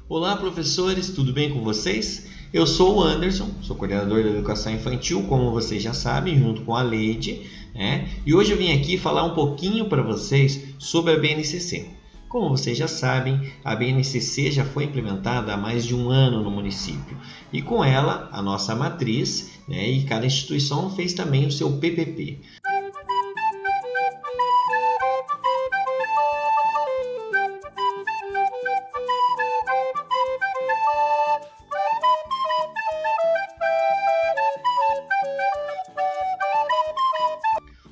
Olá, professores, tudo bem com vocês? Eu sou o Anderson, sou coordenador da Educação Infantil, como vocês já sabem, junto com a Leide, né? E hoje eu vim aqui falar um pouquinho para vocês sobre a BNCC. Como vocês já sabem, a BNCC já foi implementada há mais de um ano no município e com ela a nossa matriz, né? E cada instituição fez também o seu PPP.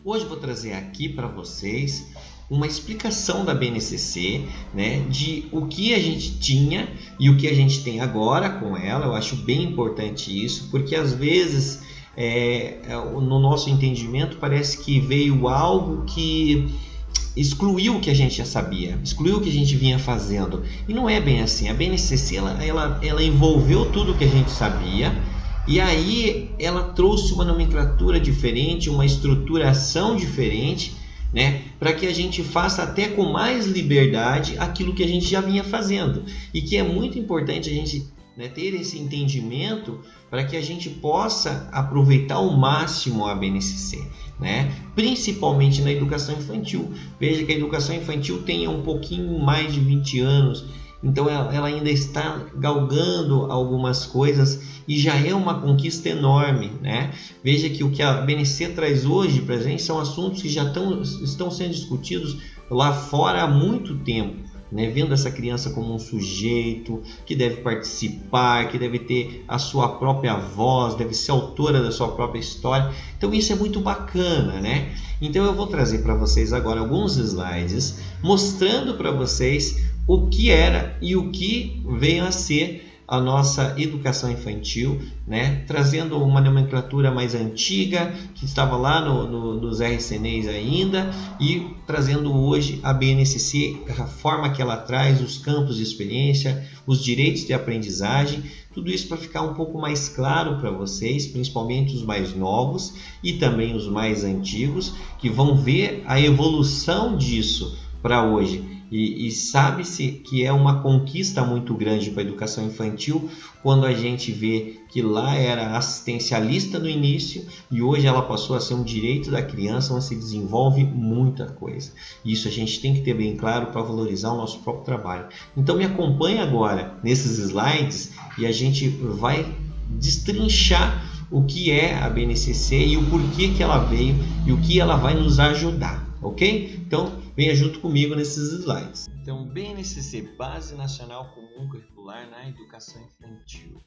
Hoje eu vou trazer aqui para vocês uma explicação da BNCC, né, de o que a gente tinha e o que a gente tem agora com ela. Eu acho bem importante isso, porque às vezes no nosso entendimento parece que veio algo que excluiu o que a gente já sabia, excluiu o que a gente vinha fazendo. E não é bem assim. A BNCC ela envolveu tudo o que a gente sabia. E aí ela trouxe uma nomenclatura diferente, uma estruturação diferente, né, para que a gente faça até com mais liberdade aquilo que a gente já vinha fazendo. E que é muito importante a gente, né, ter esse entendimento para que a gente possa aproveitar ao máximo a BNCC, né, principalmente na educação infantil. Veja que a educação infantil tem um pouquinho mais de 20 anos, então ela ainda está galgando algumas coisas e já é uma conquista enorme, né? Veja que o que a BNCC traz hoje para a gente são assuntos que já estão sendo discutidos lá fora há muito tempo, né? Vendo essa criança como um sujeito que deve participar, que deve ter a sua própria voz, deve ser autora da sua própria história. Então isso é muito bacana, né? Então eu vou trazer para vocês agora alguns slides mostrando para vocês o que era e o que veio a ser a nossa educação infantil, né? Trazendo uma nomenclatura mais antiga, que estava lá nos RCNEs ainda, e trazendo hoje a BNCC, a forma que ela traz, os campos de experiência, os direitos de aprendizagem, tudo isso para ficar um pouco mais claro para vocês, principalmente os mais novos e também os mais antigos, que vão ver a evolução disso para hoje. E sabe-se que é uma conquista muito grande para a educação infantil quando a gente vê que lá era assistencialista no início e hoje ela passou a ser um direito da criança, onde se desenvolve muita coisa. Isso a gente tem que ter bem claro para valorizar o nosso próprio trabalho. Então me acompanhe agora nesses slides e a gente vai destrinchar o que é a BNCC e o porquê que ela veio e o que ela vai nos ajudar, ok? Então venha junto comigo nesses slides. Então, BNCC, Base Nacional Comum Curricular na Educação Infantil.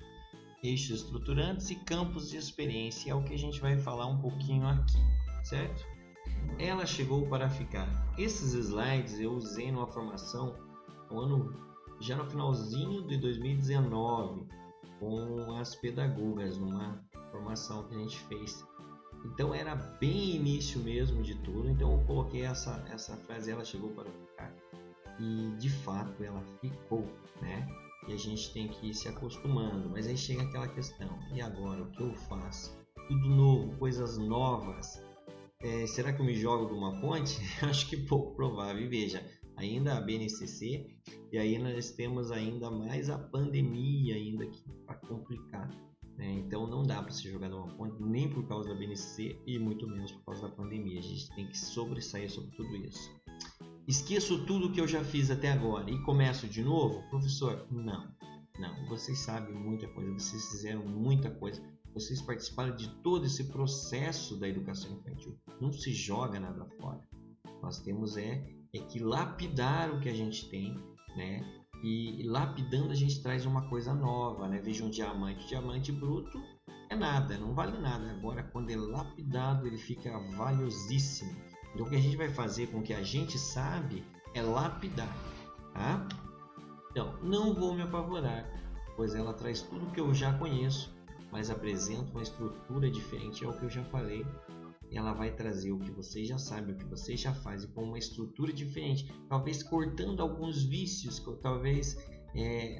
Eixos estruturantes e campos de experiência é o que a gente vai falar um pouquinho aqui, certo? Ela chegou para ficar. Esses slides eu usei numa formação já no finalzinho de 2019 com as pedagogas, numa formação que a gente fez. Então era bem início mesmo de tudo, então eu coloquei essa frase, ela chegou para ficar, e de fato ela ficou, né? E a gente tem que ir se acostumando, mas aí chega aquela questão, e agora o que eu faço? Tudo novo, coisas novas, será que eu me jogo de uma ponte? Acho que pouco provável. E veja, ainda a BNCC, e aí nós temos ainda mais a pandemia ainda aqui para complicar. Então não dá para se jogar numa ponte, nem por causa da BNCC e muito menos por causa da pandemia. A gente tem que sobressair sobre tudo isso. Esqueço tudo que eu já fiz até agora e começo de novo? Professor, não. Vocês sabem muita coisa, vocês fizeram muita coisa. Vocês participaram de todo esse processo da educação infantil. Não se joga nada fora. Nós temos que lapidar o que a gente tem, né? E lapidando a gente traz uma coisa nova, né? Veja um diamante bruto é nada, não vale nada. Agora quando é lapidado ele fica valiosíssimo. Então o que a gente vai fazer com o que a gente sabe é lapidar, tá? Então não vou me apavorar, pois ela traz tudo que eu já conheço, mas apresenta uma estrutura diferente, é o que eu já falei. Ela vai trazer o que vocês já sabem, o que vocês já fazem, com uma estrutura diferente, talvez cortando alguns vícios, talvez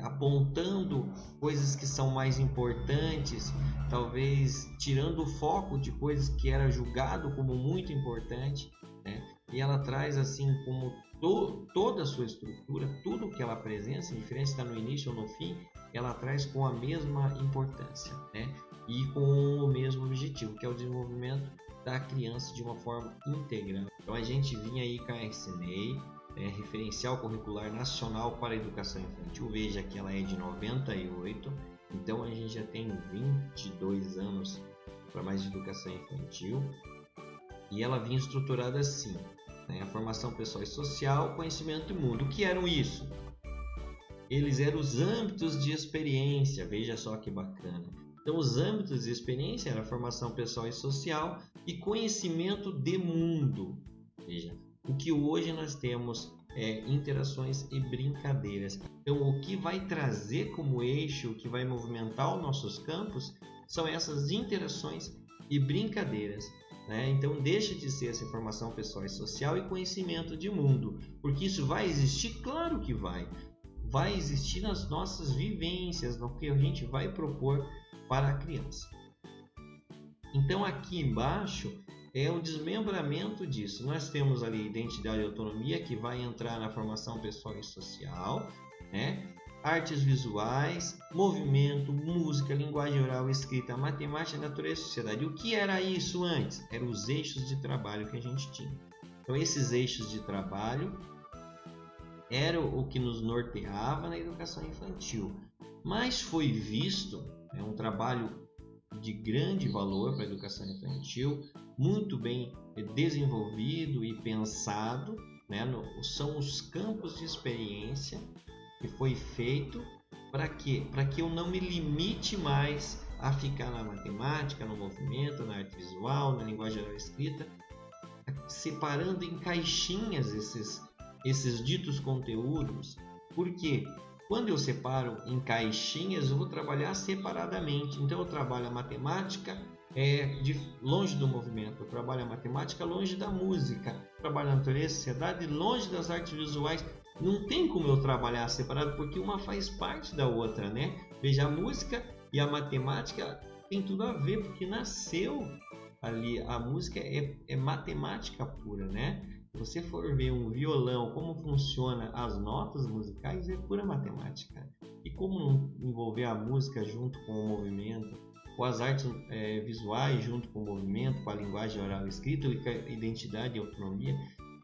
apontando coisas que são mais importantes, talvez tirando o foco de coisas que era julgado como muito importante, né? E ela traz assim como toda a sua estrutura, tudo que ela apresenta, a diferença está no início ou no fim, ela traz com a mesma importância, né? E com o mesmo objetivo, que é o desenvolvimento da criança de uma forma integral. Então a gente vinha aí com a RCNEI, Referencial Curricular Nacional para a Educação Infantil, veja que ela é de 98, então a gente já tem 22 anos para mais de educação infantil, e ela vinha estruturada assim, né? A formação pessoal e social, conhecimento do mundo. O que eram isso? Eles eram os âmbitos de experiência, veja só que bacana. Então os âmbitos de experiência eram a formação pessoal e social e conhecimento de mundo. Veja, o que hoje nós temos é interações e brincadeiras. Então o que vai trazer como eixo, o que vai movimentar os nossos campos, são essas interações e brincadeiras. Então deixa de ser essa informação pessoal e social e conhecimento de mundo, porque isso vai existir? Claro que vai existir nas nossas vivências, no que a gente vai propor para a criança. Então aqui embaixo é o desmembramento disso. Nós temos ali identidade e autonomia, que vai entrar na formação pessoal e social, né? Artes visuais, movimento, música, linguagem oral, escrita, matemática, natureza e sociedade. O que era isso antes? Eram os eixos de trabalho que a gente tinha. Então esses eixos de trabalho eram o que nos norteava na educação infantil. Mas foi visto, um trabalho de grande valor para a educação infantil, muito bem desenvolvido e pensado, são os campos de experiência que foi feito para quê? Para que eu não me limite mais a ficar na matemática, no movimento, na arte visual, na linguagem oral escrita, separando em caixinhas esses ditos conteúdos. Por quê? Quando eu separo em caixinhas, eu vou trabalhar separadamente. Então eu trabalho a matemática longe do movimento, eu trabalho a matemática longe da música, eu trabalho a natureza e sociedade longe das artes visuais. Não tem como eu trabalhar separado, porque uma faz parte da outra, né? Veja, a música e a matemática tem tudo a ver, porque nasceu ali. A música é matemática pura, né? Se você for ver um violão, como funciona as notas musicais, é pura matemática. E como não envolver a música junto com o movimento, ou as artes visuais junto com o movimento, com a linguagem oral e escrita, com a identidade e autonomia,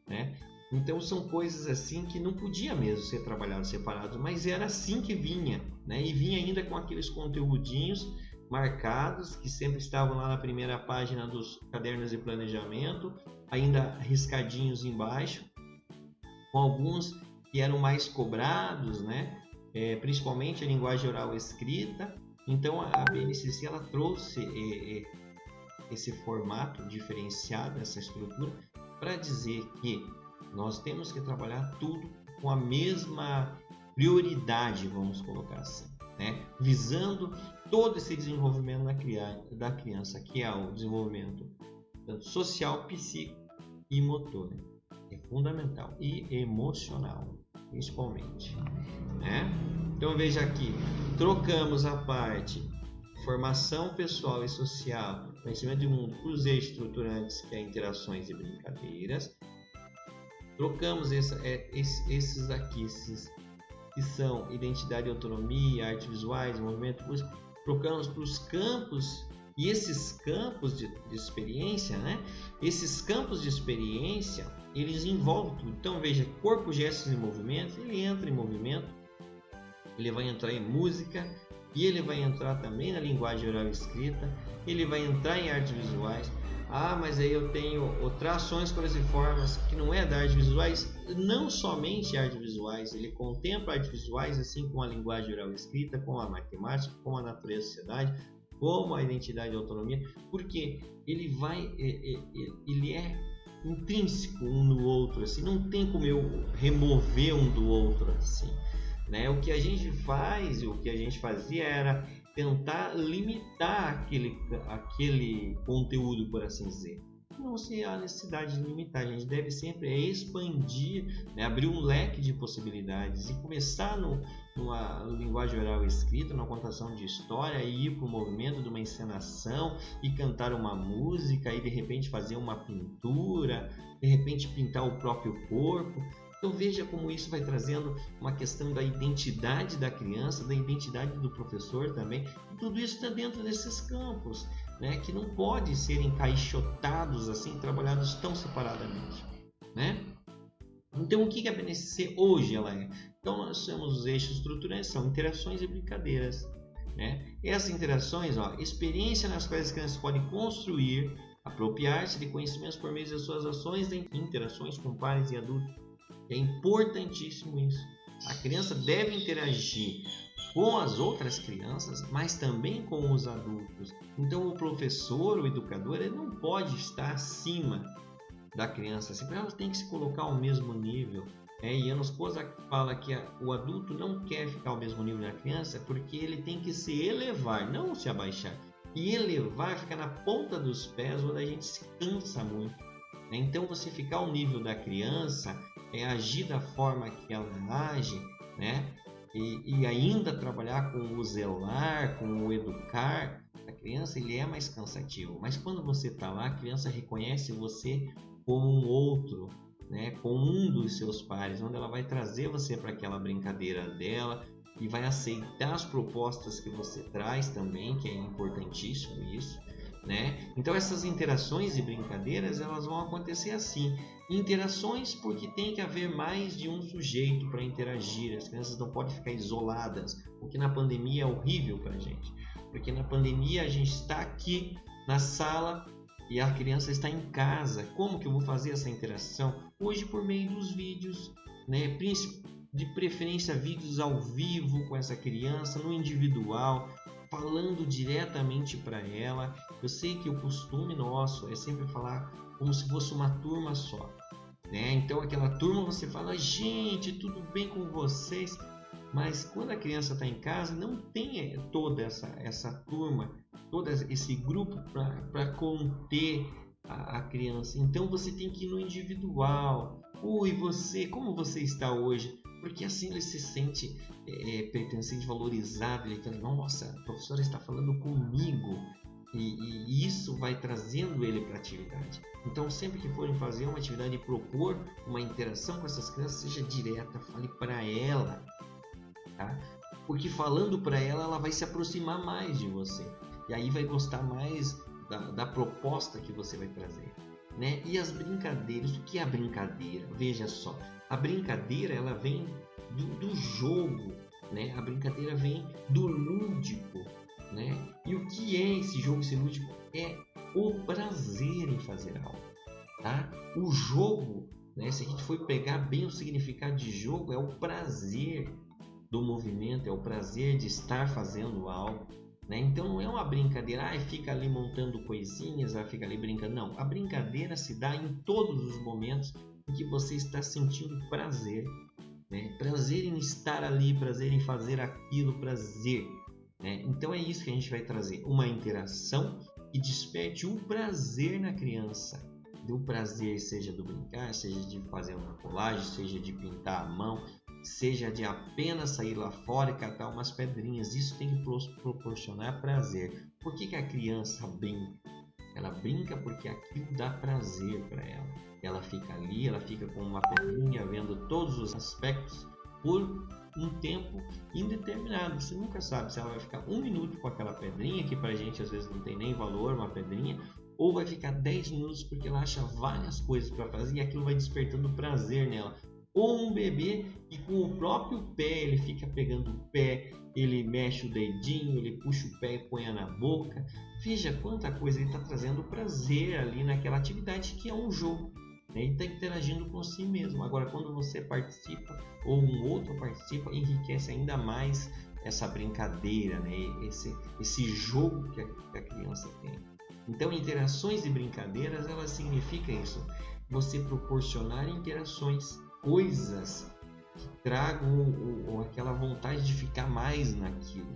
né? Então são coisas assim que não podia mesmo ser trabalhado separado, mas era assim que vinha, né? E vinha ainda com aqueles conteúdinhos marcados que sempre estavam lá na primeira página dos cadernos de planejamento, ainda riscadinhos embaixo, com alguns que eram mais cobrados, né? Principalmente a linguagem oral escrita. Então a BNCC ela trouxe esse formato diferenciado, essa estrutura, para dizer que nós temos que trabalhar tudo com a mesma prioridade, vamos colocar assim, né? Visando todo esse desenvolvimento da criança, que é o desenvolvimento tanto social, psíquico e motor. É fundamental. E emocional, principalmente, né? Então veja aqui, trocamos a parte formação pessoal e social, conhecimento de mundo, para os eixos estruturantes, que é interações e brincadeiras. Trocamos esses aqui, que são identidade e autonomia, artes visuais, movimento, trocamos para os campos, e esses campos de experiência, né? Esses campos de experiência, eles envolvem tudo. Então veja, corpo, gestos e movimentos, ele entra em movimento, ele vai entrar em música, e ele vai entrar também na linguagem oral escrita, ele vai entrar em artes visuais. Mas aí eu tenho trações cruciformes que não é da artes visuais, não somente artes visuais, ele contempla artes visuais assim como a linguagem oral escrita, como a matemática, como a natureza e sociedade, como a identidade e autonomia, porque ele é intrínseco um no outro, assim, não tem como eu remover um do outro assim, né? O que a gente faz, o que a gente fazia era tentar limitar aquele conteúdo, por assim dizer. Não se há necessidade de limitar, a gente deve sempre expandir, né? Abrir um leque de possibilidades e começar numa linguagem oral escrita, numa contação de história, e ir para o movimento de uma encenação e cantar uma música e de repente fazer uma pintura, de repente pintar o próprio corpo. Então veja como isso vai trazendo uma questão da identidade da criança, da identidade do professor também. E tudo isso está dentro desses campos, né, que não pode ser encaixotados assim, trabalhados tão separadamente, né? Então o que a BNCC hoje ela é? Então nós temos os eixos estruturantes, são interações e brincadeiras, né? Essas interações, experiência nas quais as crianças podem construir, apropriar-se de conhecimentos por meio das suas ações e interações com pares e adultos. É importantíssimo isso. A criança deve interagir com as outras crianças, mas também com os adultos. Então o professor, o educador, ele não pode estar acima da criança. Sempre ela tem que se colocar ao mesmo nível. E Janos Kozak fala que o adulto não quer ficar ao mesmo nível da criança porque ele tem que se elevar, não se abaixar. E elevar fica na ponta dos pés, onde a gente se cansa muito. Então você ficar ao nível da criança é agir da forma que ela age, né? E ainda trabalhar com o zelar, com o educar a criança, ele é mais cansativo. Mas quando você está lá, a criança reconhece você como um outro, né? Como um dos seus pares, onde ela vai trazer você para aquela brincadeira dela e vai aceitar as propostas que você traz também, que é importantíssimo isso, né? Então essas interações e brincadeiras elas vão acontecer assim, interações porque tem que haver mais de um sujeito para interagir, as crianças não podem ficar isoladas, o que na pandemia é horrível para a gente, porque na pandemia a gente está aqui na sala e a criança está em casa. Como que eu vou fazer essa interação? Hoje por meio dos vídeos, né? De preferência vídeos ao vivo com essa criança, no individual, falando diretamente para ela. Eu sei que o costume nosso é sempre falar como se fosse uma turma só, né? Então aquela turma você fala, gente, tudo bem com vocês? Mas quando a criança está em casa, não tem toda essa turma, todo esse grupo para conter a criança. Então você tem que ir no individual. Oi, você, como você está hoje? Porque assim ele se sente pertencente, valorizado. Ele fala, nossa, a professora está falando comigo. E isso vai trazendo ele para a atividade. Então, sempre que forem fazer uma atividade e propor uma interação com essas crianças, seja direta, fale para ela. Tá? Porque falando para ela, ela vai se aproximar mais de você. E aí vai gostar mais da proposta que você vai trazer. Né? E as brincadeiras, o que é a brincadeira? Veja só, a brincadeira ela vem do jogo, né? A brincadeira vem do lúdico, né? E o que é esse jogo, esse lúdico? É o prazer em fazer algo, tá? O jogo, né? Se a gente for pegar bem o significado de jogo, é o prazer do movimento, é o prazer de estar fazendo algo. Né? Então não é uma brincadeira, fica ali montando coisinhas, fica ali brincando. Não, a brincadeira se dá em todos os momentos em que você está sentindo prazer, né? Prazer em estar ali, prazer em fazer aquilo, prazer. Né? Então é isso que a gente vai trazer, uma interação que desperte um prazer na criança. Do prazer, seja do brincar, seja de fazer uma colagem, seja de pintar a mão, seja de apenas sair lá fora e catar umas pedrinhas. Isso tem que proporcionar prazer. Por que a criança brinca? Ela brinca porque aquilo dá prazer para ela. Ela fica ali, ela fica com uma pedrinha, vendo todos os aspectos por um tempo indeterminado. Você nunca sabe se ela vai ficar 1 minuto com aquela pedrinha, que pra gente às vezes não tem nem valor, uma pedrinha, ou vai ficar 10 minutos porque ela acha várias coisas para fazer e aquilo vai despertando prazer nela. Ou um bebê que com o próprio pé ele fica pegando o pé, ele mexe o dedinho, ele puxa o pé e põe na boca. Veja quanta coisa ele está trazendo prazer ali naquela atividade que é um jogo. Ele está interagindo com si mesmo. Agora, quando você participa ou um outro participa, enriquece ainda mais essa brincadeira, né? esse jogo que a criança tem. Então, interações e brincadeiras, elas significam isso. Você proporcionar interações, coisas que tragam aquela vontade de ficar mais naquilo,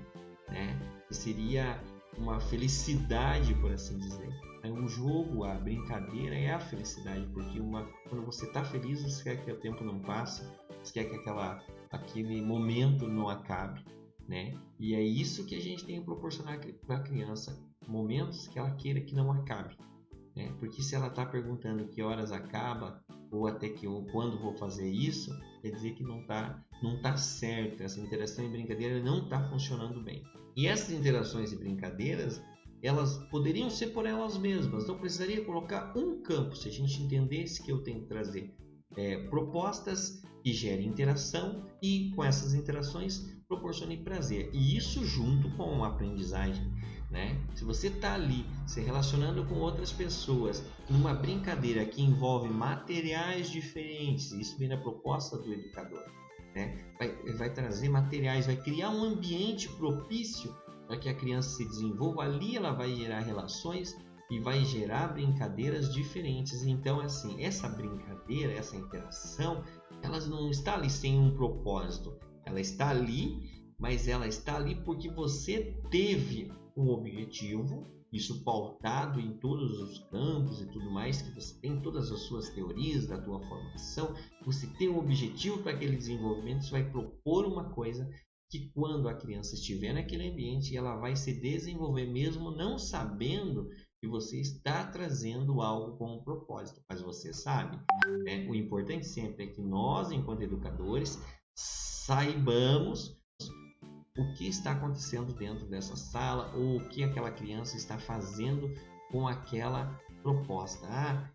né? Que seria uma felicidade, por assim dizer. O jogo, a brincadeira é a felicidade, porque quando você está feliz, você quer que o tempo não passe, você quer que aquele momento não acabe, né? E é isso que a gente tem que proporcionar para a criança, momentos que ela queira que não acabe, né? Porque se ela está perguntando que horas acaba, ou até que eu, quando vou fazer isso, quer dizer que não tá certo, essa interação e brincadeira não está funcionando bem. E essas interações e brincadeiras, elas poderiam ser por elas mesmas, não precisaria colocar um campo, se a gente entendesse que eu tenho que trazer propostas que gerem interação e com essas interações proporcionem prazer, e isso junto com a aprendizagem, né? Se você está ali se relacionando com outras pessoas numa brincadeira que envolve materiais diferentes, isso vem na proposta do educador, né? Vai trazer materiais, vai criar um ambiente propício para que a criança se desenvolva. Ali ela vai gerar relações e vai gerar brincadeiras diferentes. Então, assim, essa brincadeira, essa interação, ela não está ali sem um propósito. Ela está ali, mas ela está ali porque você teve um objetivo, isso pautado em todos os campos e tudo mais, que você tem todas as suas teorias da tua formação, você tem um objetivo para aquele desenvolvimento, você vai propor uma coisa que quando a criança estiver naquele ambiente, ela vai se desenvolver mesmo não sabendo que você está trazendo algo com um propósito, mas você sabe, né? O importante sempre é que nós, enquanto educadores, saibamos o que está acontecendo dentro dessa sala ou o que aquela criança está fazendo com aquela proposta.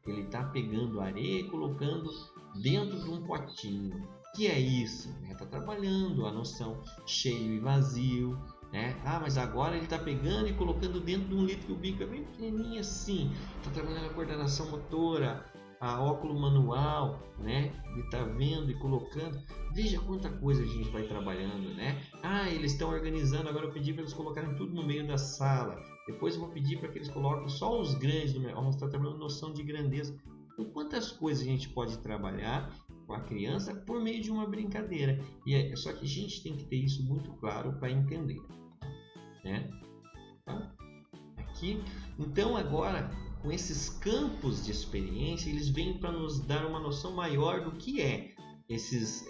Ele está pegando areia e colocando dentro de um potinho. O que é isso? Está trabalhando a noção cheio e vazio, né? Mas agora ele está pegando e colocando dentro de um litro que o bico é bem pequenininho assim. Está trabalhando a coordenação motora, a óculo manual, né? Ele está vendo e colocando. Veja quanta coisa a gente vai trabalhando, né? Eles estão organizando. Agora eu pedi para eles colocarem tudo no meio da sala. Depois eu vou pedir para que eles coloquem só os grandes. Vamos estar trabalhando noção de grandeza. Então, quantas coisas a gente pode trabalhar com a criança por meio de uma brincadeira? E só que a gente tem que ter isso muito claro para entender, né? Tá? Aqui, então agora, com esses campos de experiência, eles vêm para nos dar uma noção maior do que é esses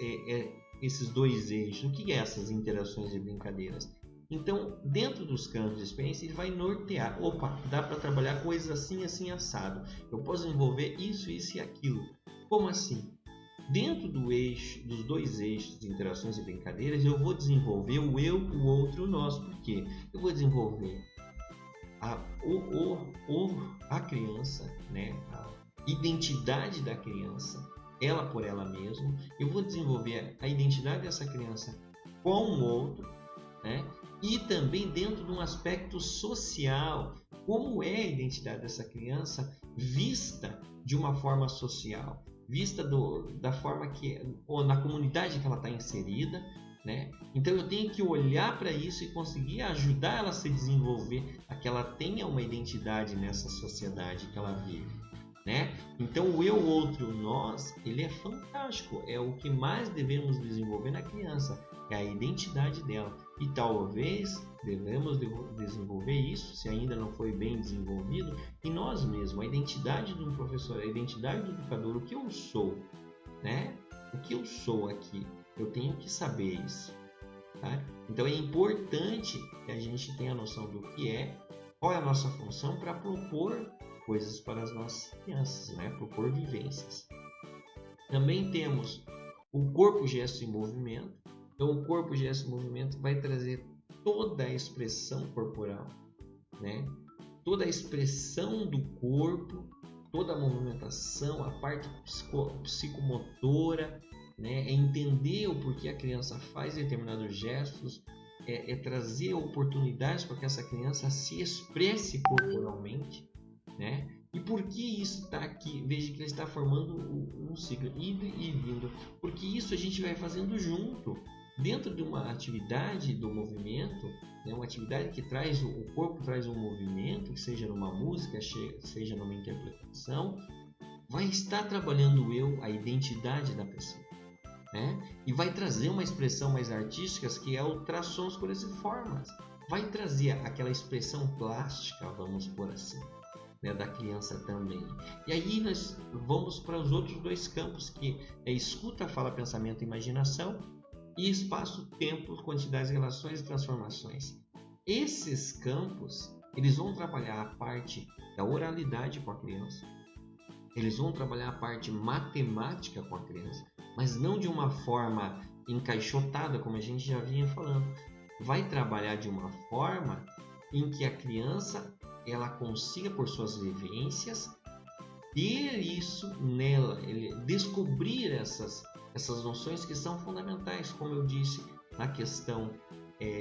dois eixos, o que é essas interações e brincadeiras. Então, dentro dos campos de experiência, ele vai nortear. Dá para trabalhar coisas assim, assim, assado. Eu posso envolver isso, isso e aquilo. Como assim? Dentro dos dois eixos de interações e brincadeiras, eu vou desenvolver o eu, o outro e o nós. Por quê? Eu vou desenvolver a criança, né? A identidade da criança, ela por ela mesma. Eu vou desenvolver a identidade dessa criança com o outro, né? E também dentro de um aspecto social, como é a identidade dessa criança vista de uma forma social, vista da forma ou na comunidade que ela está inserida, né? Então eu tenho que olhar para isso e conseguir ajudar ela a se desenvolver, a que ela tenha uma identidade nessa sociedade que ela vive, né? Então o eu, o outro, o nós, ele é fantástico, é o que mais devemos desenvolver na criança, é a identidade dela. E talvez devemos desenvolver isso, se ainda não foi bem desenvolvido, em nós mesmos, a identidade de um professor, a identidade do educador, o que eu sou, né? O que eu sou aqui, eu tenho que saber isso, tá? Então é importante que a gente tenha a noção do que é, qual é a nossa função para propor coisas para as nossas crianças, né? Propor vivências. Também temos o corpo, gesto e movimento. Então o corpo, gesto e movimento vai trazer toda a expressão corporal, né? Toda a expressão do corpo, toda a movimentação, a parte psicomotora, né? É entender o porquê a criança faz determinados gestos, é trazer oportunidades para que essa criança se expresse corporalmente, né? E por que isso está aqui? Veja que ele está formando um ciclo, indo e vindo, porque isso a gente vai fazendo junto, dentro de uma atividade do movimento, né? Uma atividade que traz, o corpo traz um movimento, que seja numa música, seja numa interpretação, vai estar trabalhando o eu, a identidade da pessoa, né? E vai trazer uma expressão mais artística, que é o traços, cores e formas, vai trazer aquela expressão plástica, vamos por assim, né, da criança também. E aí nós vamos para os outros dois campos, que é escuta, fala, pensamento e imaginação, e espaço, tempo, quantidades, relações e transformações. Esses campos, eles vão trabalhar a parte da oralidade com a criança, Eles vão trabalhar a parte matemática com a criança, mas não de uma forma encaixotada, como a gente já vinha falando. Vai trabalhar de uma forma em que a criança ela consiga, por suas vivências, ter isso nela, ele descobrir essas noções que são fundamentais, como eu disse, na questão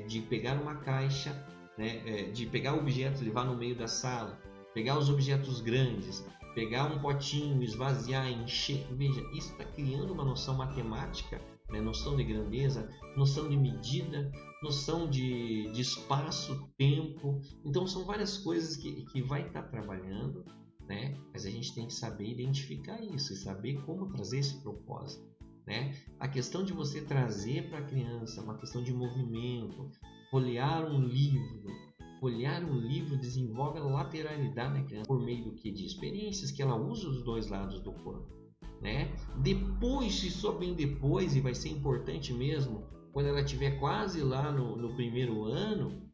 de pegar uma caixa, né, de pegar objetos, levar no meio da sala, pegar os objetos grandes, pegar um potinho, esvaziar, encher. Veja, isso está criando uma noção matemática, né, noção de grandeza, noção de medida, noção de espaço, tempo. Então são várias coisas que vai estar trabalhando, né? Mas a gente tem que saber identificar isso e saber como trazer esse propósito, né? A questão de você trazer para a criança uma questão de movimento, folhear um livro desenvolve a lateralidade da criança por meio do que? De experiências que ela usa os dois lados do corpo, né? Depois, se só bem depois, e vai ser importante mesmo, quando ela estiver quase lá no primeiro ano,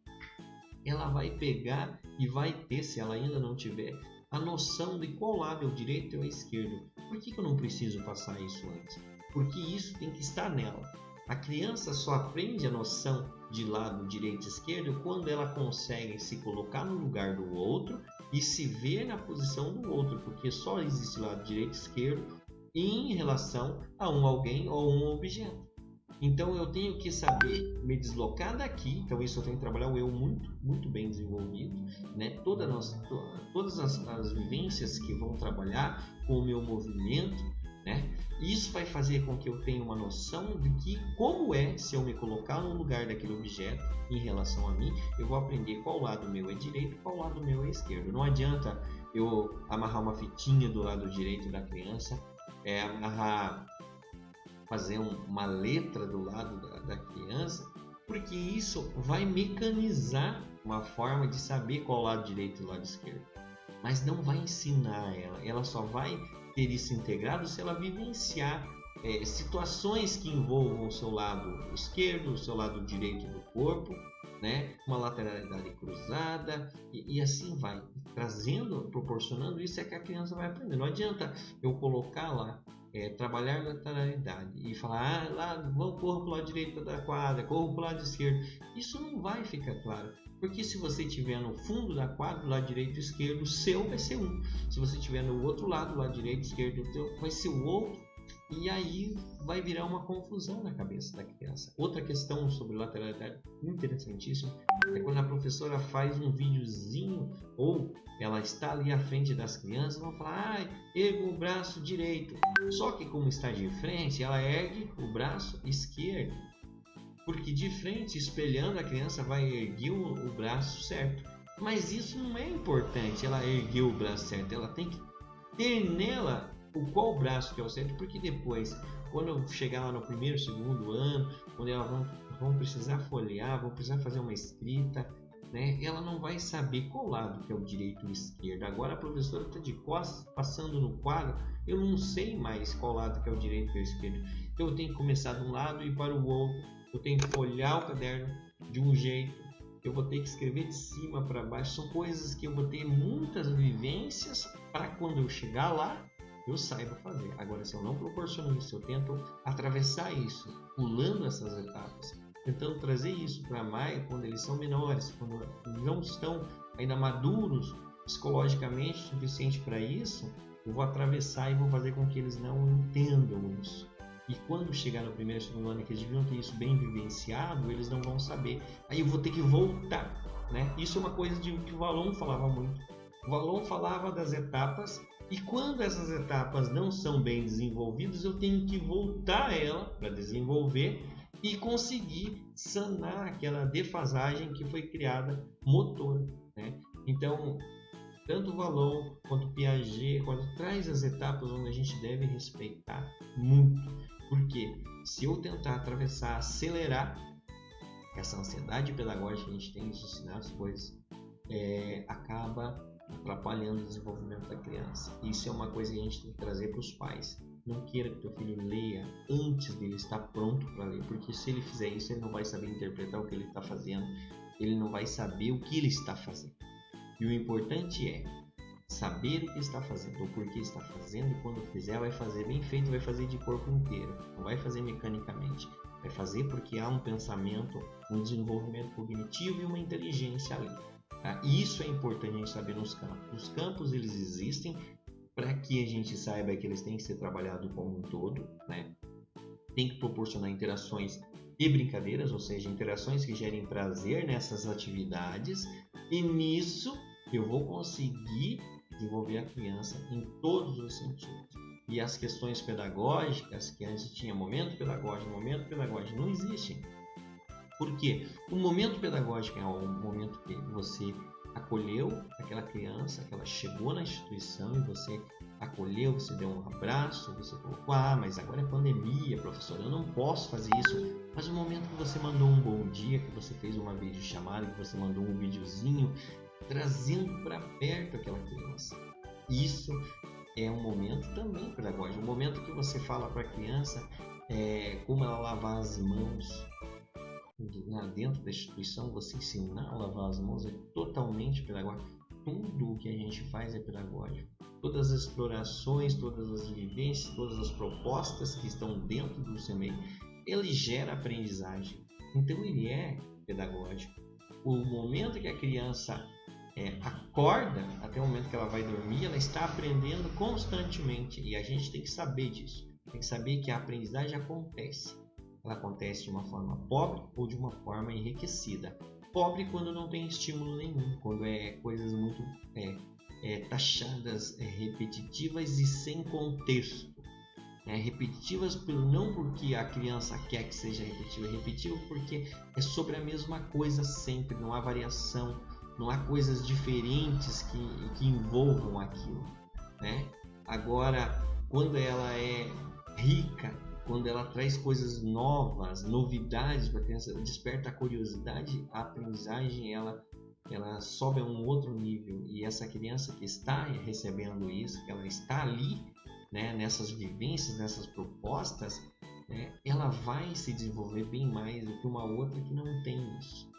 ela vai pegar e vai ter, se ela ainda não tiver, a noção de qual lado é o direito e o esquerdo. Por que eu não preciso passar isso antes? Porque isso tem que estar nela. A criança só aprende a noção de lado direito e esquerdo quando ela consegue se colocar no lugar do outro e se ver na posição do outro, porque só existe lado direito e esquerdo em relação a alguém ou um objeto. Então eu tenho que saber me deslocar daqui, então isso eu tenho que trabalhar o eu muito bem desenvolvido, né? Todas as vivências que vão trabalhar com o meu movimento, né? Isso vai fazer com que eu tenha uma noção de que como se eu me colocar no lugar daquele objeto em relação a mim, eu vou aprender qual lado meu é direito e qual lado meu é esquerdo. Não adianta eu amarrar uma fitinha do lado direito da criança, fazer uma letra do lado da criança, porque isso vai mecanizar uma forma de saber qual lado direito e o lado esquerdo, mas não vai ensinar ela só vai ter isso integrado se ela vivenciar situações que envolvam o seu lado esquerdo, o seu lado direito do corpo, né? Uma lateralidade cruzada e assim vai trazendo, proporcionando isso, é que a criança vai aprender. Não adianta eu colocar lá trabalhar lateralidade e falar corra para o lado direito da quadra, corra para o lado esquerdo. Isso não vai ficar claro, porque se você estiver no fundo da quadra, do lado direito e esquerdo, o seu vai ser um. Se você estiver no outro lado, do lado direito e esquerdo, o teu vai ser o outro. E aí vai virar uma confusão na cabeça da criança. Outra questão sobre lateralidade interessantíssima é quando a professora faz um videozinho ou ela está ali à frente das crianças, vão falar, erga o braço direito. Só que como está de frente, ela ergue o braço esquerdo. Porque de frente, espelhando, a criança vai erguer o braço certo. Mas isso não é importante, ela ergueu o braço certo. Ela tem que ter nela qual braço que é o certo, porque depois, quando eu chegar lá no primeiro, segundo ano, quando elas vão precisar folhear, vão precisar fazer uma escrita, né? Ela não vai saber qual lado que é o direito e o esquerdo. Agora a professora está de costas, passando no quadro, eu não sei mais qual lado que é o direito e o esquerdo. Então eu tenho que começar de um lado e ir para o outro, eu tenho que folhear o caderno de um jeito, eu vou ter que escrever de cima para baixo. São coisas que eu vou ter muitas vivências para quando eu chegar lá eu saiba fazer. Agora, se eu não proporciono isso, eu tento atravessar isso, pulando essas etapas, tentando trazer isso para mais quando eles são menores, quando não estão ainda maduros psicologicamente o suficiente para isso, eu vou atravessar e vou fazer com que eles não entendam isso. E quando chegar no primeiro e segundo ano que eles deviam ter isso bem vivenciado, eles não vão saber. Aí eu vou ter que voltar, né? Isso é uma coisa que o Valon falava muito. O Valon falava das etapas e quando essas etapas não são bem desenvolvidas, eu tenho que voltar a ela para desenvolver e conseguir sanar aquela defasagem que foi criada motor, né? Então, tanto o Valon quanto o Piaget, quando traz as etapas onde a gente deve respeitar muito, porque se eu tentar atravessar, acelerar essa ansiedade pedagógica que a gente tem de ensinar as coisas, acaba atrapalhando o desenvolvimento da criança. Isso é uma coisa que a gente tem que trazer para os pais. Não queira que teu filho leia antes dele estar pronto para ler, porque se ele fizer isso, ele não vai saber interpretar o que ele está fazendo, ele não vai saber o que ele está fazendo. E o importante é saber o que está fazendo, o porquê está fazendo, e quando fizer vai fazer bem feito, vai fazer de corpo inteiro, não vai fazer mecanicamente, vai fazer porque há um pensamento, um desenvolvimento cognitivo e uma inteligência ali. Tá? E isso é importante a gente saber nos campos. Os campos, eles existem para que a gente saiba que eles têm que ser trabalhados como um todo, né? Tem que proporcionar interações e brincadeiras, ou seja, interações que gerem prazer nessas atividades, e nisso eu vou conseguir desenvolver a criança em todos os sentidos. E as questões pedagógicas, que antes tinha momento pedagógico, não existem. Por quê? O momento pedagógico é o momento que você acolheu aquela criança, que ela chegou na instituição e você acolheu, você deu um abraço, você colocou, mas agora é pandemia, professor, eu não posso fazer isso. Mas o momento que você mandou um bom dia, que você fez uma videochamada, que você mandou um videozinho, trazendo para perto aquela criança. Isso é um momento também pedagógico, um momento que você fala para a criança como ela lavar as mãos. Dentro da instituição, você ensinar a lavar as mãos é totalmente pedagógico. Tudo o que a gente faz é pedagógico. Todas as explorações, todas as vivências, todas as propostas que estão dentro do CMEI, ele gera aprendizagem. Então ele é pedagógico. O momento que a criança acorda até o momento que ela vai dormir, ela está aprendendo constantemente, e a gente tem que saber disso. Tem que saber que a aprendizagem acontece. Ela acontece de uma forma pobre ou de uma forma enriquecida. Pobre quando não tem estímulo nenhum, quando é coisas muito taxadas, repetitivas e sem contexto. Repetitivas não porque a criança quer que seja repetitiva, é repetitiva porque é sobre a mesma coisa sempre, não há variação, não há coisas diferentes que envolvam aquilo, né? Agora, quando ela é rica, quando ela traz coisas novas, novidades para a criança, desperta a curiosidade, a aprendizagem ela sobe a um outro nível. E essa criança que está recebendo isso, que ela está ali, né, nessas vivências, nessas propostas, né, ela vai se desenvolver bem mais do que uma outra que não tem isso.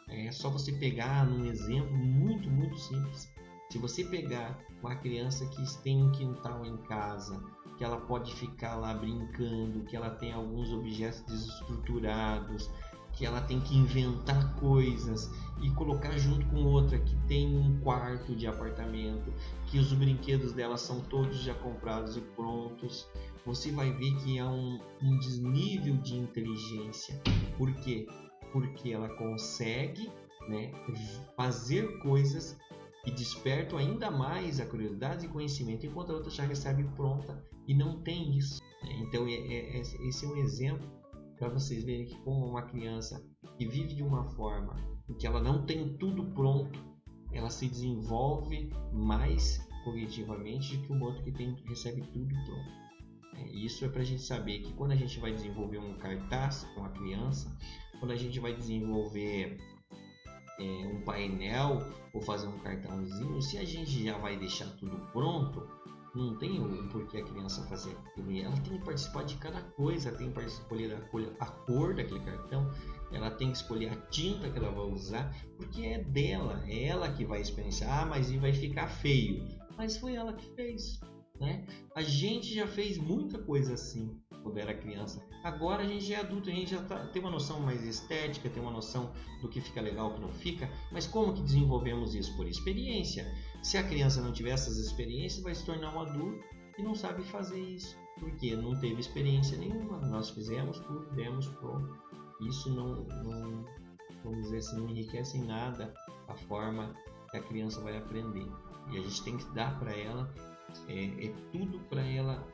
É só você pegar num exemplo muito, muito simples. Se você pegar uma criança que tem um quintal em casa, que ela pode ficar lá brincando, que ela tem alguns objetos desestruturados, que ela tem que inventar coisas e colocar junto com outra que tem um quarto de apartamento, que os brinquedos dela são todos já comprados e prontos, você vai ver que há um desnível de inteligência. Por quê? Porque ela consegue, né, fazer coisas que despertam ainda mais a curiosidade e conhecimento, enquanto a outra já recebe pronta e não tem isso. Então esse é um exemplo para vocês verem que como uma criança que vive de uma forma em que ela não tem tudo pronto, ela se desenvolve mais cognitivamente do que um outro que recebe tudo pronto. Isso é para a gente saber que quando a gente vai desenvolver um cartaz com a criança, quando a gente vai desenvolver um painel ou fazer um cartãozinho, se a gente já vai deixar tudo pronto, não tem o porquê a criança fazer aquilo. Ela tem que participar de cada coisa, ela tem que escolher a cor daquele cartão, ela tem que escolher a tinta que ela vai usar, porque é dela, é ela que vai experienciar. Mas vai ficar feio, mas foi ela que fez, né? A gente já fez muita coisa assim quando era criança. Agora a gente já é adulto, a gente já tem uma noção mais estética, tem uma noção do que fica legal, o que não fica. Mas como que desenvolvemos isso? Por experiência. Se a criança não tiver essas experiências, vai se tornar um adulto e não sabe fazer isso, porque não teve experiência nenhuma. Nós fizemos tudo, demos pronto. Isso não vamos dizer assim, não enriquece em nada a forma que a criança vai aprender. E a gente tem que dar para ela tudo para ela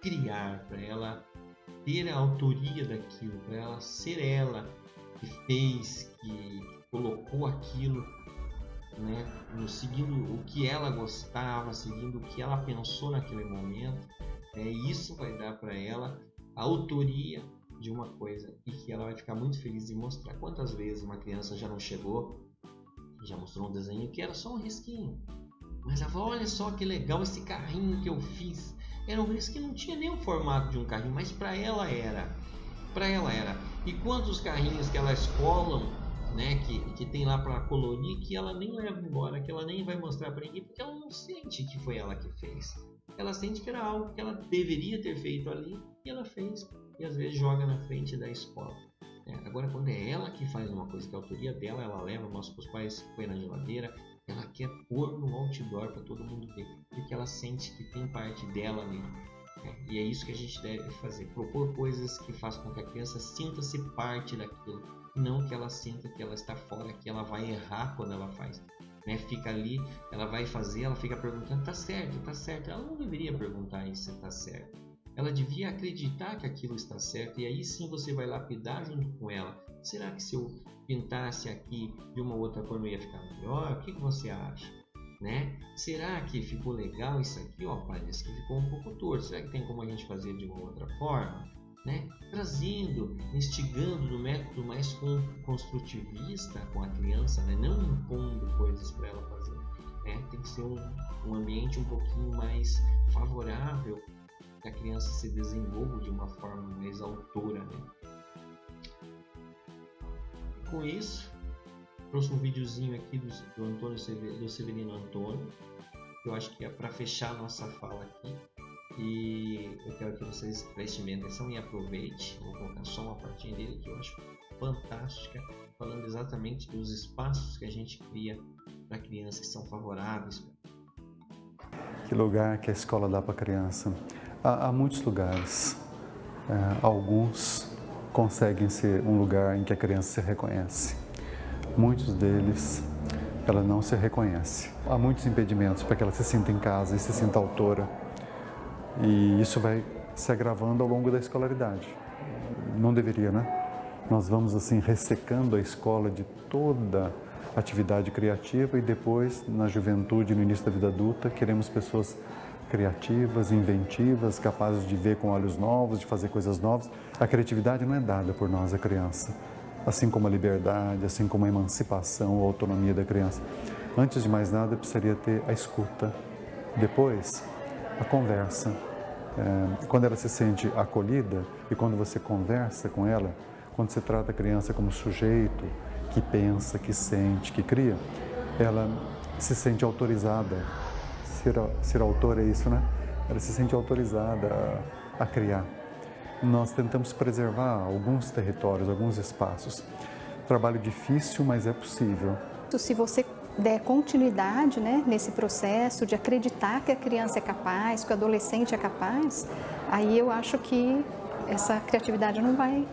criar, para ela ter a autoria daquilo, para ela ser ela que fez, que colocou aquilo, né, seguindo o que ela gostava, seguindo o que ela pensou naquele momento. Isso vai dar para ela a autoria de uma coisa e que ela vai ficar muito feliz em mostrar. Quantas vezes uma criança já não chegou, já mostrou um desenho que era só um risquinho, mas ela falou: olha só que legal esse carrinho que eu fiz. Era um risco que não tinha nem o formato de um carrinho, mas para ela era. E quantos carrinhos que elas colam né, que tem lá para colorir, que ela nem leva embora, que ela nem vai mostrar para ninguém, porque ela não sente que foi ela que fez. Ela sente que era algo que ela deveria ter feito ali e ela fez, e às vezes joga na frente da escola. Agora, quando é ela que faz uma coisa que é a autoria dela, ela leva, mostra para os pais, põe na geladeira, ela quer pôr no outdoor para todo mundo ver, porque ela sente que tem parte dela ali. E é isso que a gente deve fazer, propor coisas que façam com que a criança sinta-se parte daquilo, não que ela sinta que ela está fora, que ela vai errar quando ela faz. Fica ali, ela vai fazer, ela fica perguntando, tá certo, ela não deveria perguntar isso se tá certo, ela devia acreditar que aquilo está certo, e aí sim você vai lapidar junto com ela. Será que se eu pintasse aqui de uma outra forma ia ficar melhor? O que você acha? Será que ficou legal isso aqui? Parece que ficou um pouco torto, será que tem como a gente fazer de uma outra forma? Trazendo, instigando no método mais construtivista com a criança, não impondo coisas para ela fazer. Tem que ser um ambiente um pouquinho mais favorável, que a criança se desenvolva de uma forma mais autora. Com isso, próximo videozinho aqui do Antônio do Severino Antônio, eu acho que é para fechar a nossa fala aqui. E eu quero que vocês prestem bem atenção e aproveitem. Vou colocar só uma partinha dele que eu acho fantástica, falando exatamente dos espaços que a gente cria para crianças que são favoráveis. Que lugar que a escola dá para a criança? Há muitos lugares. Alguns conseguem ser um lugar em que a criança se reconhece. Muitos deles, ela não se reconhece. Há muitos impedimentos para que ela se sinta em casa e se sinta autora. E isso vai se agravando ao longo da escolaridade. Não deveria, né? Nós vamos assim ressecando a escola de toda atividade criativa e depois, na juventude, no início da vida adulta, queremos pessoas criativas, inventivas, capazes de ver com olhos novos, de fazer coisas novas. A criatividade não é dada por nós, a criança, assim como a liberdade, assim como a emancipação, a autonomia da criança. Antes de mais nada, precisaria ter a escuta. Depois, a conversa. Quando ela se sente acolhida e quando você conversa com ela, quando você trata a criança como sujeito que pensa, que sente, que cria, ela se sente autorizada. Ser autor é isso, né? Ela se sente autorizada a criar. Nós tentamos preservar alguns territórios, alguns espaços. Trabalho difícil, mas é possível. Se você der continuidade, nesse processo de acreditar que a criança é capaz, que o adolescente é capaz, aí eu acho que essa criatividade não vai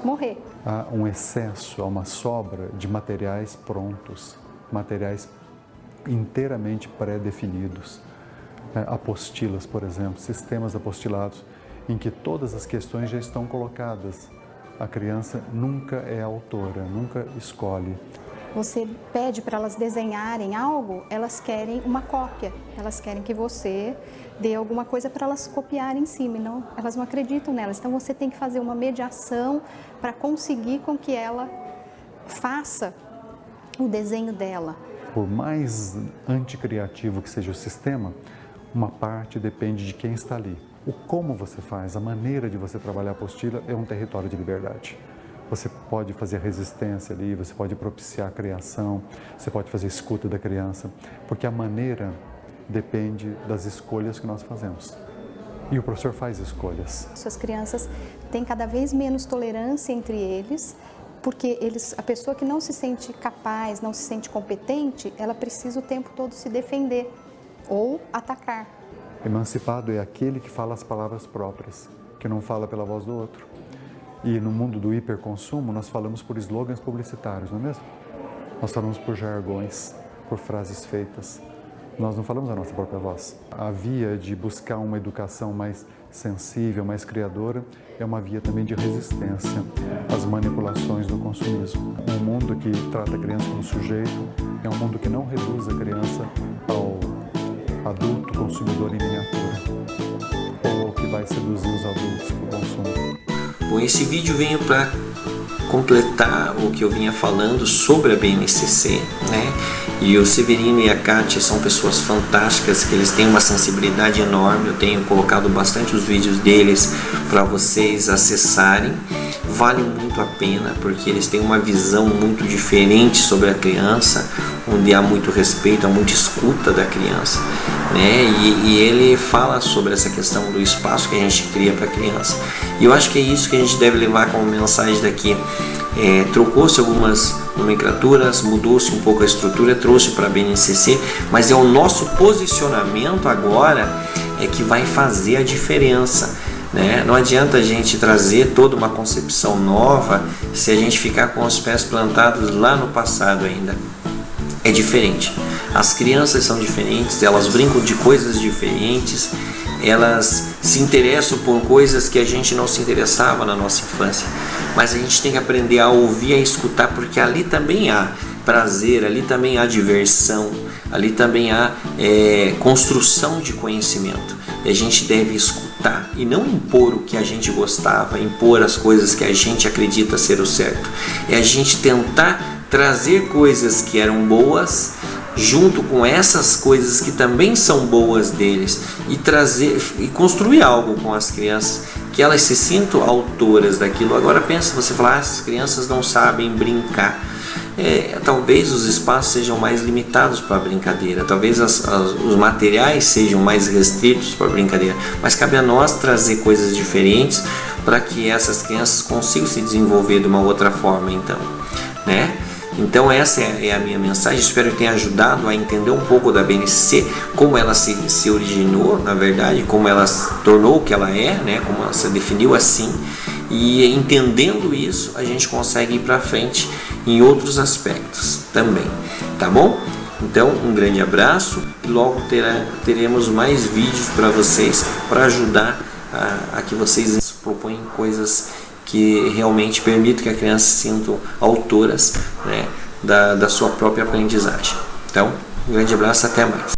morrer. Há um excesso, há uma sobra de materiais prontos, materiais inteiramente pré-definidos. Apostilas, por exemplo, sistemas apostilados, em que todas as questões já estão colocadas. A criança nunca é autora, nunca escolhe. Você pede para elas desenharem algo, elas querem uma cópia, elas querem que você dê alguma coisa para elas copiarem em cima, não, elas não acreditam nelas. Então você tem que fazer uma mediação para conseguir com que ela faça o desenho dela. Por mais anticriativo que seja o sistema, uma parte depende de quem está ali. O como você faz, a maneira de você trabalhar a apostila é um território de liberdade. Você pode fazer resistência ali, você pode propiciar a criação, você pode fazer escuta da criança, porque a maneira depende das escolhas que nós fazemos. E o professor faz escolhas. As crianças têm cada vez menos tolerância entre eles, porque a pessoa que não se sente capaz, não se sente competente, ela precisa o tempo todo se defender ou atacar. Emancipado é aquele que fala as palavras próprias, que não fala pela voz do outro. E no mundo do hiperconsumo, nós falamos por slogans publicitários, não é mesmo? Nós falamos por jargões, por frases feitas. Nós não falamos a nossa própria voz. A via de buscar uma educação mais sensível, mais criadora, é uma via também de resistência às manipulações do consumismo. Um mundo que trata a criança como sujeito é um mundo que não reduz a criança ao adulto consumidor em miniatura, ou que vai seduzir os adultos para o consumo. Bom, esse vídeo veio para completar o que eu vinha falando sobre a BNCC, né? E o Severino e a Kátia são pessoas fantásticas, que eles têm uma sensibilidade enorme. Eu tenho colocado bastante os vídeos deles para vocês acessarem. Vale muito a pena, porque eles têm uma visão muito diferente sobre a criança, onde há muito respeito, há muita escuta da criança, né? E ele fala sobre essa questão do espaço que a gente cria para a criança. E eu acho que é isso que a gente deve levar como mensagem daqui. Trocou-se algumas nomenclaturas, mudou-se um pouco a estrutura, trouxe para a BNCC, mas é o nosso posicionamento agora que vai fazer a diferença, né? Não adianta a gente trazer toda uma concepção nova se a gente ficar com os pés plantados lá no passado ainda. É diferente. As crianças são diferentes, elas brincam de coisas diferentes, elas se interessam por coisas que a gente não se interessava na nossa infância. Mas a gente tem que aprender a ouvir, a escutar, porque ali também há prazer, ali também há diversão, ali também há construção de conhecimento. E a gente deve escutar e não impor o que a gente gostava, impor as coisas que a gente acredita ser o certo. É a gente tentar trazer coisas que eram boas junto com essas coisas que também são boas deles e trazer e construir algo com as crianças, que elas se sintam autoras daquilo. Agora pensa, você falar, essas crianças não sabem brincar. Talvez os espaços sejam mais limitados para a brincadeira, talvez os materiais sejam mais restritos para a brincadeira, mas cabe a nós trazer coisas diferentes para que essas crianças consigam se desenvolver de uma outra forma, então, né? Então essa é a minha mensagem. Espero que tenha ajudado a entender um pouco da BNCC, como ela se originou, na verdade, como ela se tornou o que ela é, né? Como ela se definiu assim. E entendendo isso, a gente consegue ir para frente em outros aspectos também, tá bom? Então, um grande abraço e logo teremos mais vídeos para vocês, para ajudar a que vocês proponham coisas que realmente permitam que a criança se sinta autoras, né, da sua própria aprendizagem. Então, um grande abraço, até mais.